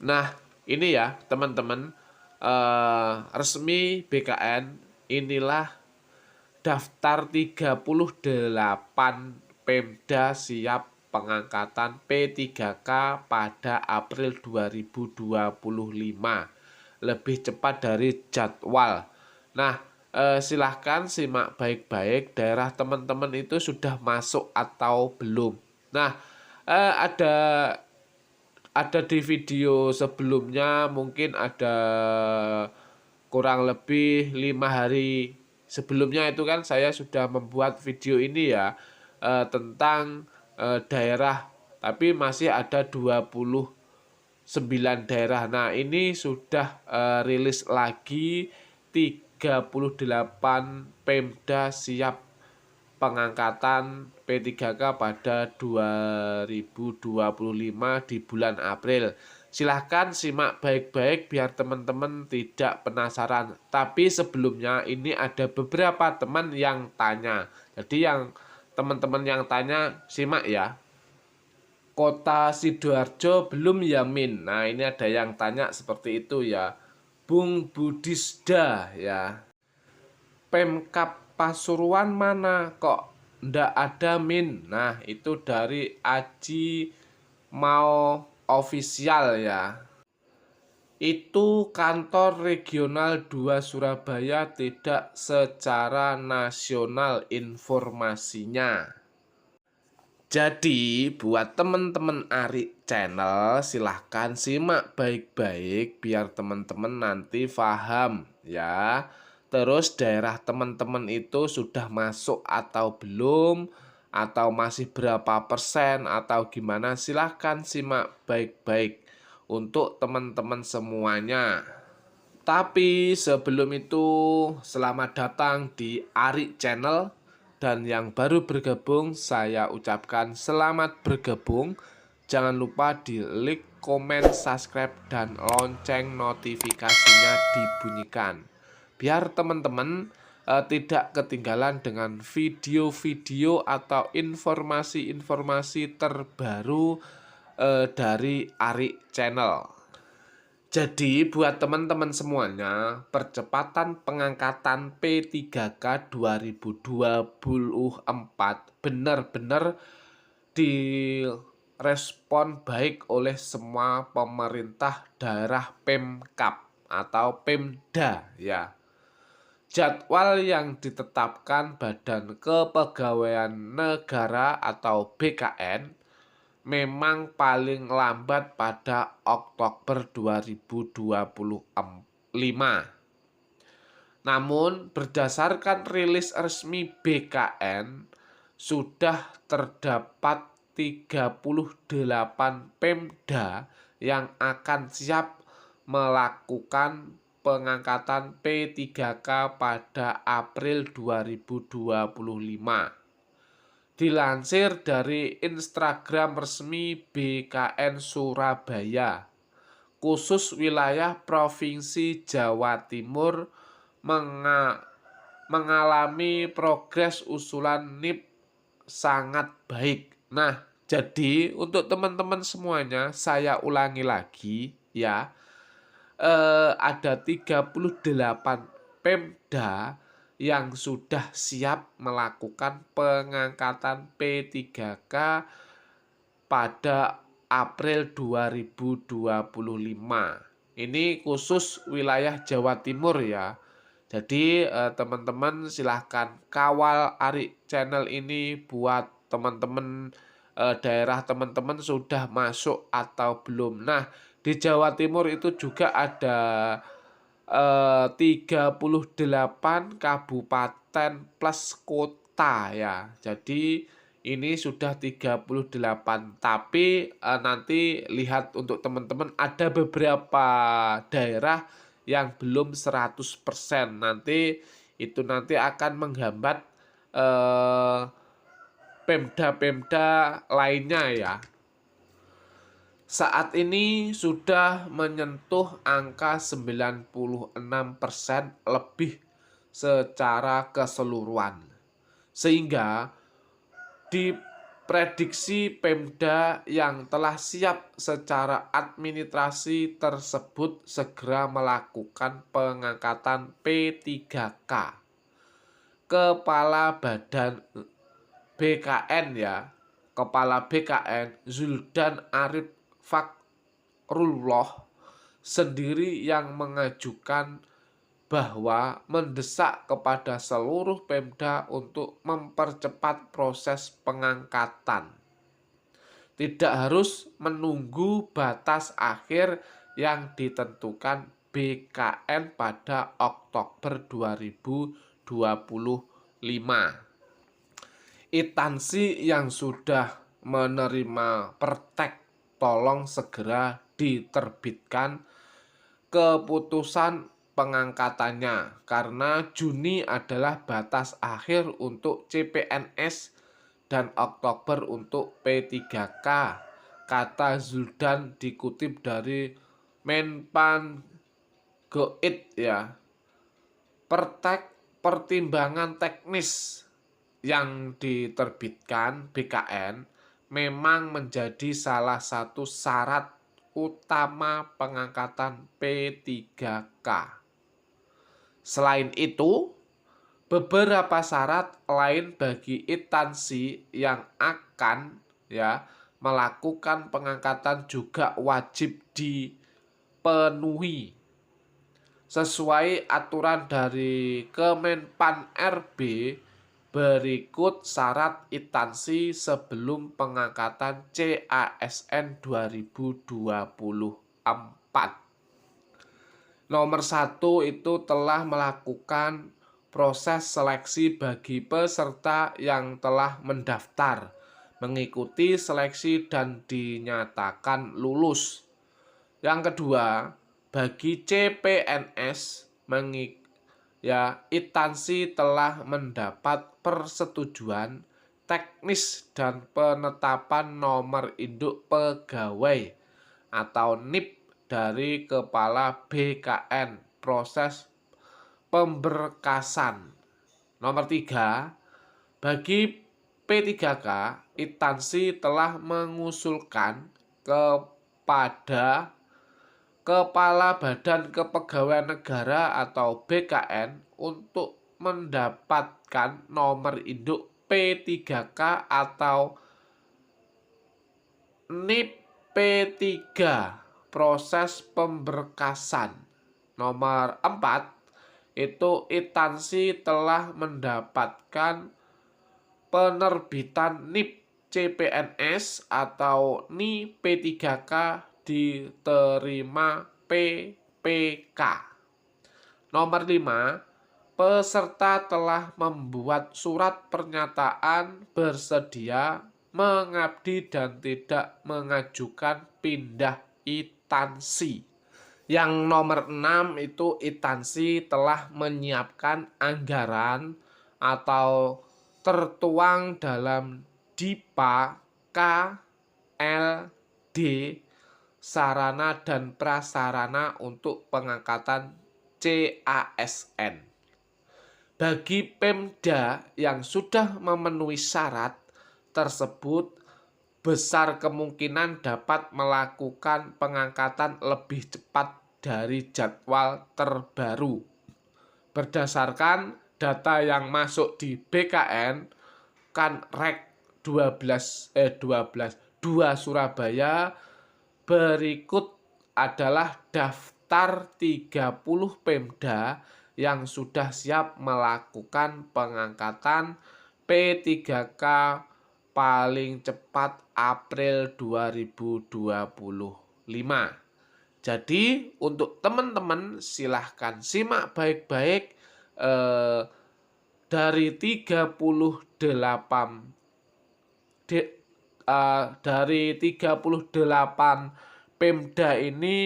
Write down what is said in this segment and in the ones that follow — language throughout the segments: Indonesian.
Nah, ini ya teman-teman, resmi BKN, inilah daftar 38 Pemda siap pengangkatan P3K pada April 2025, lebih cepat dari jadwal. Nah, silahkan simak baik-baik daerah teman-teman itu sudah masuk atau belum. Nah, ada di video sebelumnya, mungkin ada kurang lebih 5 hari sebelumnya itu kan saya sudah membuat video ini ya, tentang daerah, tapi masih ada 29 daerah. Nah, ini sudah rilis lagi 38 Pemda siap pengangkatan P3K pada 2025 di bulan April. Silahkan simak baik-baik biar teman-teman tidak penasaran. Tapi sebelumnya ini ada beberapa teman yang tanya. Jadi yang teman-teman yang tanya simak ya. Kota Sidoarjo belum ya Min? Nah, ini ada yang tanya seperti itu ya. Bung Budisda ya. Pemkap Pasuruan mana kok ndak ada Min? Nah, itu dari Aji Mau Official ya. Itu kantor regional 2 Surabaya, tidak secara nasional informasinya. Jadi buat temen-temen Ari Channel, silahkan simak baik-baik biar teman-teman nanti paham ya. Terus daerah teman-teman itu sudah masuk atau belum, atau masih berapa persen atau gimana, silahkan simak baik-baik untuk teman-teman semuanya. Tapi sebelum itu, selamat datang di Ari Channel. Dan yang baru bergabung, saya ucapkan selamat bergabung. Jangan lupa di like, komen, subscribe, dan lonceng notifikasinya dibunyikan. Biar teman-teman tidak ketinggalan dengan video-video atau informasi-informasi terbaru dari Ari Channel. Jadi buat teman-teman semuanya, percepatan pengangkatan P3K 2024 benar-benar direspon baik oleh semua pemerintah daerah Pemkap atau Pemda ya. Jadwal yang ditetapkan Badan Kepegawaian Negara atau BKN memang paling lambat pada Oktober 2025. Namun berdasarkan rilis resmi BKN, sudah terdapat 38 Pemda yang akan siap melakukan pengangkatan P3K pada April 2025. Dilansir dari Instagram resmi BKN Surabaya, khusus wilayah Provinsi Jawa Timur mengalami progres usulan NIP sangat baik. Nah, jadi untuk teman-teman semuanya, saya ulangi lagi ya. Ada 38 Pemda yang sudah siap melakukan pengangkatan P3K pada April 2025. Ini khusus wilayah Jawa Timur ya. Jadi teman-teman silahkan kawal Ari Channel ini buat teman-teman daerah teman-teman sudah masuk atau belum. Nah, di Jawa Timur itu juga ada 38 kabupaten plus kota ya. Jadi ini sudah 38, tapi nanti lihat untuk teman-teman ada beberapa daerah yang belum 100%. Nanti itu nanti akan menghambat Pemda-pemda lainnya ya. Saat ini sudah menyentuh angka 96% lebih secara keseluruhan. Sehingga di Prediksi Pemda yang telah siap secara administrasi tersebut segera melakukan pengangkatan P3K. Kepala Badan BKN ya, Kepala BKN Zuldan Arif Fakrullah sendiri yang mengajukan bahwa mendesak kepada seluruh Pemda untuk mempercepat proses pengangkatan. Tidak harus menunggu batas akhir yang ditentukan BKN pada Oktober 2025. Instansi yang sudah menerima pertek tolong segera diterbitkan keputusan pengangkatannya karena Juni adalah batas akhir untuk CPNS dan Oktober untuk P3K, kata Zuldan dikutip dari Menpan Goid ya. Pertimbangan teknis yang diterbitkan BKN memang menjadi salah satu syarat utama pengangkatan P3K. Selain itu, beberapa syarat lain bagi instansi yang akan melakukan pengangkatan juga wajib dipenuhi. Sesuai aturan dari Kemenpan RB, berikut syarat instansi sebelum pengangkatan CASN 2024. Nomor 1 itu telah melakukan proses seleksi bagi peserta yang telah mendaftar, mengikuti seleksi dan dinyatakan lulus. Yang kedua, bagi CPNS instansi telah mendapat persetujuan teknis dan penetapan nomor induk pegawai atau NIP dari Kepala BKN proses pemberkasan. Nomor 3, bagi P3K, instansi telah mengusulkan kepada Kepala Badan Kepegawaian Negara atau BKN untuk mendapatkan nomor induk P3K atau NIP P3 proses pemberkasan. Nomor 4 itu instansi telah mendapatkan penerbitan NIP CPNS atau NIP P3K diterima PPK. Nomor 5, peserta telah membuat surat pernyataan bersedia mengabdi dan tidak mengajukan pindah instansi. Yang nomor 6 itu instansi telah menyiapkan anggaran atau tertuang dalam DIPA KLD sarana dan prasarana untuk pengangkatan CASN. Bagi Pemda yang sudah memenuhi syarat tersebut, besar kemungkinan dapat melakukan pengangkatan lebih cepat dari jadwal terbaru. Berdasarkan data yang masuk di BKN Kanrek 2 Surabaya, berikut adalah daftar 30 Pemda yang sudah siap melakukan pengangkatan P3K paling cepat April 2025. Jadi untuk teman-teman silahkan simak baik-baik dari 38 Pemda ini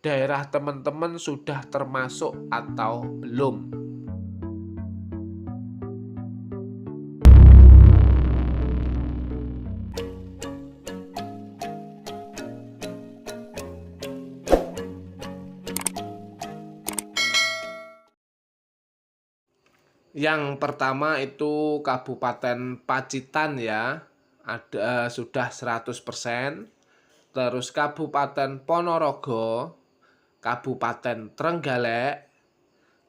daerah teman-teman sudah termasuk atau belum. Yang pertama itu Kabupaten Pacitan ya, ada sudah 100%. Terus Kabupaten Ponorogo, Kabupaten Trenggalek,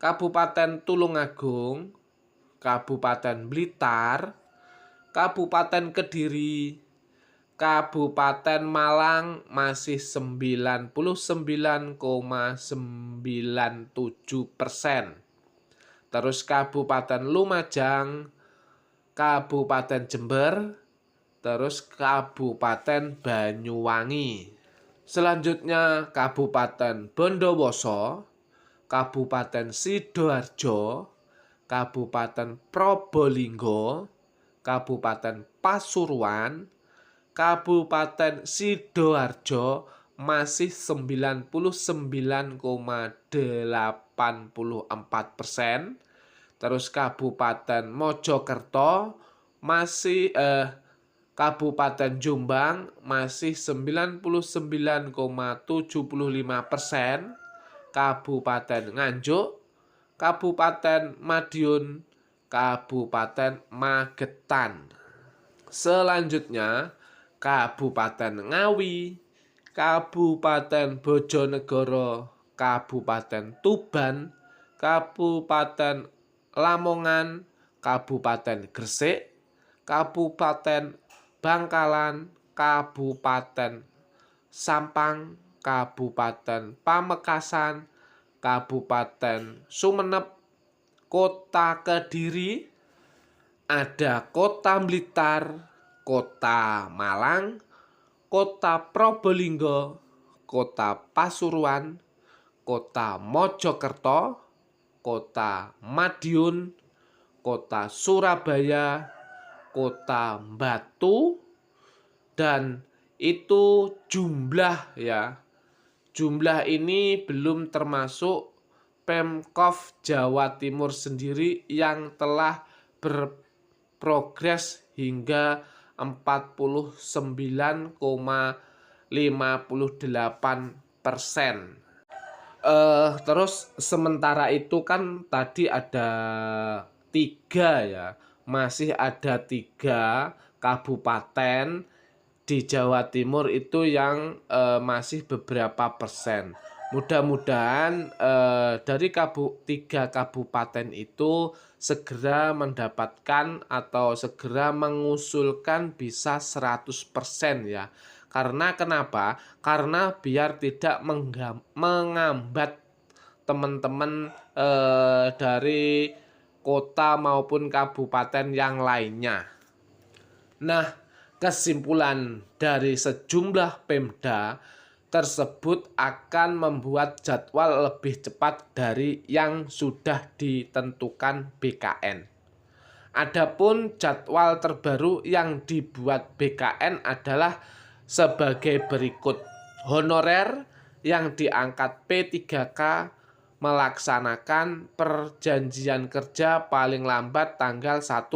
Kabupaten Tulungagung, Kabupaten Blitar, Kabupaten Kediri, Kabupaten Malang masih 99,97%. Terus Kabupaten Lumajang, Kabupaten Jember, terus Kabupaten Banyuwangi. Selanjutnya Kabupaten Bondowoso, Kabupaten Sidoarjo, Kabupaten Probolinggo, Kabupaten Pasuruan, Kabupaten Sidoarjo masih 99,84%. Terus Kabupaten Mojokerto masih Kabupaten Jombang masih 99,75%. Kabupaten Nganjuk, Kabupaten Madiun, Kabupaten Magetan. Selanjutnya Kabupaten Ngawi, Kabupaten Bojonegoro, Kabupaten Tuban, Kabupaten Lamongan, Kabupaten Gresik, Kabupaten Bangkalan, Kabupaten Sampang, Kabupaten Pamekasan, Kabupaten Sumeneb, Kota Kediri, ada Kota Blitar, Kota Malang, Kota Probolinggo, Kota Pasuruan, Kota Mojokerto, Kota Madiun, Kota Surabaya, Kota Batu, dan itu jumlah ya. Jumlah ini belum termasuk Pemkov Jawa Timur sendiri yang telah berprogres hingga 49,58%. Terus sementara itu kan tadi ada 3 ya, masih ada 3 kabupaten di Jawa Timur itu yang masih beberapa persen. Mudah-mudahan dari 3 kabupaten itu segera mendapatkan atau segera mengusulkan bisa 100% ya. Karena kenapa? Karena biar tidak mengambat teman-teman dari kota maupun kabupaten yang lainnya. Nah, kesimpulan dari sejumlah Pemda tersebut akan membuat jadwal lebih cepat dari yang sudah ditentukan BKN. Adapun jadwal terbaru yang dibuat BKN adalah sebagai berikut. Honorer yang diangkat P3K melaksanakan perjanjian kerja paling lambat tanggal 1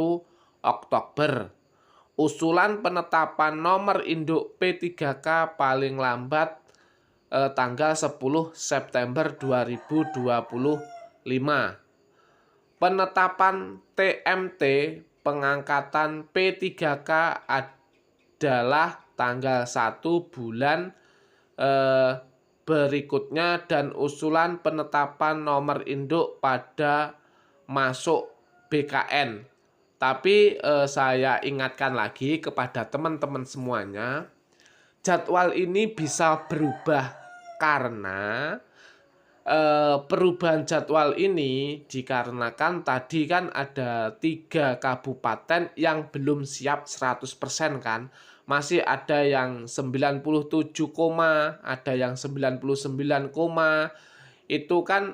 Oktober. Usulan penetapan nomor induk P3K paling lambat tanggal 10 September 2025. Penetapan TMT pengangkatan P3K adalah tanggal 1 bulan berikutnya dan usulan penetapan nomor induk pada masuk BKN. Tapi saya ingatkan lagi kepada teman-teman semuanya, jadwal ini bisa berubah karena perubahan jadwal ini dikarenakan tadi kan ada 3 kabupaten yang belum siap 100% kan. Masih ada yang 97, ada yang 99, itu kan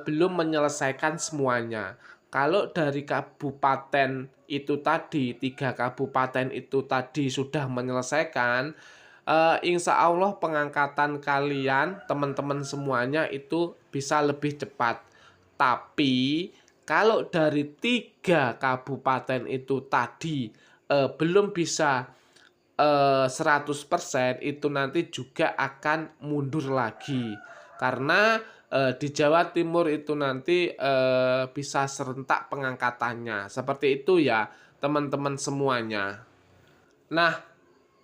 belum menyelesaikan semuanya. Kalau dari kabupaten itu tadi, 3 kabupaten itu tadi sudah menyelesaikan, insya Allah pengangkatan kalian, teman-teman semuanya itu bisa lebih cepat. Tapi kalau dari 3 kabupaten itu tadi belum bisa 100%, itu nanti juga akan mundur lagi. Karena di Jawa Timur itu nanti bisa serentak pengangkatannya. Seperti itu ya teman-teman semuanya. Nah,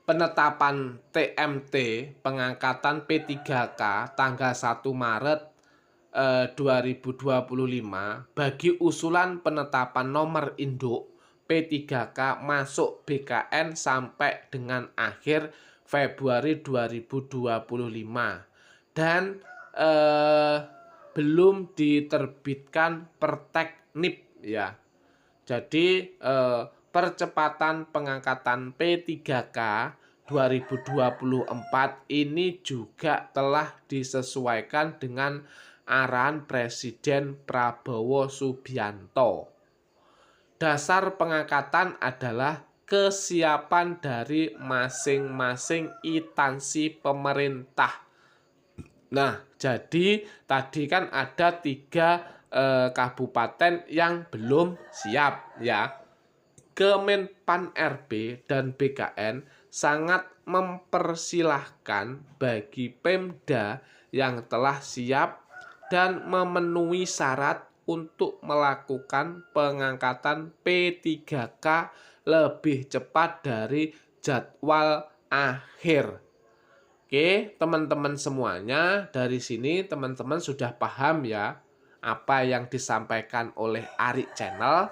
penetapan TMT pengangkatan P3K tanggal 1 Maret 2025 bagi usulan penetapan nomor induk P3K masuk BKN sampai dengan akhir Februari 2025 dan belum diterbitkan Perteknip ya. Jadi percepatan pengangkatan P3K 2024 ini juga telah disesuaikan dengan arahan Presiden Prabowo Subianto. Dasar pengangkatan adalah kesiapan dari masing-masing instansi pemerintah. Nah, jadi tadi kan ada 3 kabupaten yang belum siap ya. Kemenpan RB dan BKN sangat mempersilahkan bagi Pemda yang telah siap dan memenuhi syarat untuk melakukan pengangkatan P3K lebih cepat dari jadwal akhir. Oke, teman-teman semuanya, dari sini teman-teman sudah paham ya apa yang disampaikan oleh Arik Channel.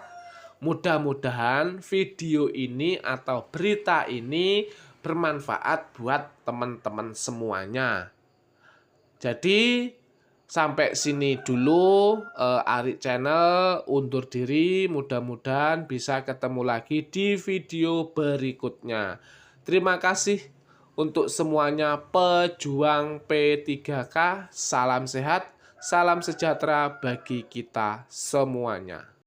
Mudah-mudahan video ini atau berita ini bermanfaat buat teman-teman semuanya. Jadi sampai sini dulu Arik Channel undur diri. Mudah-mudahan bisa ketemu lagi di video berikutnya. Terima kasih untuk semuanya pejuang P3K. Salam sehat, salam sejahtera bagi kita semuanya.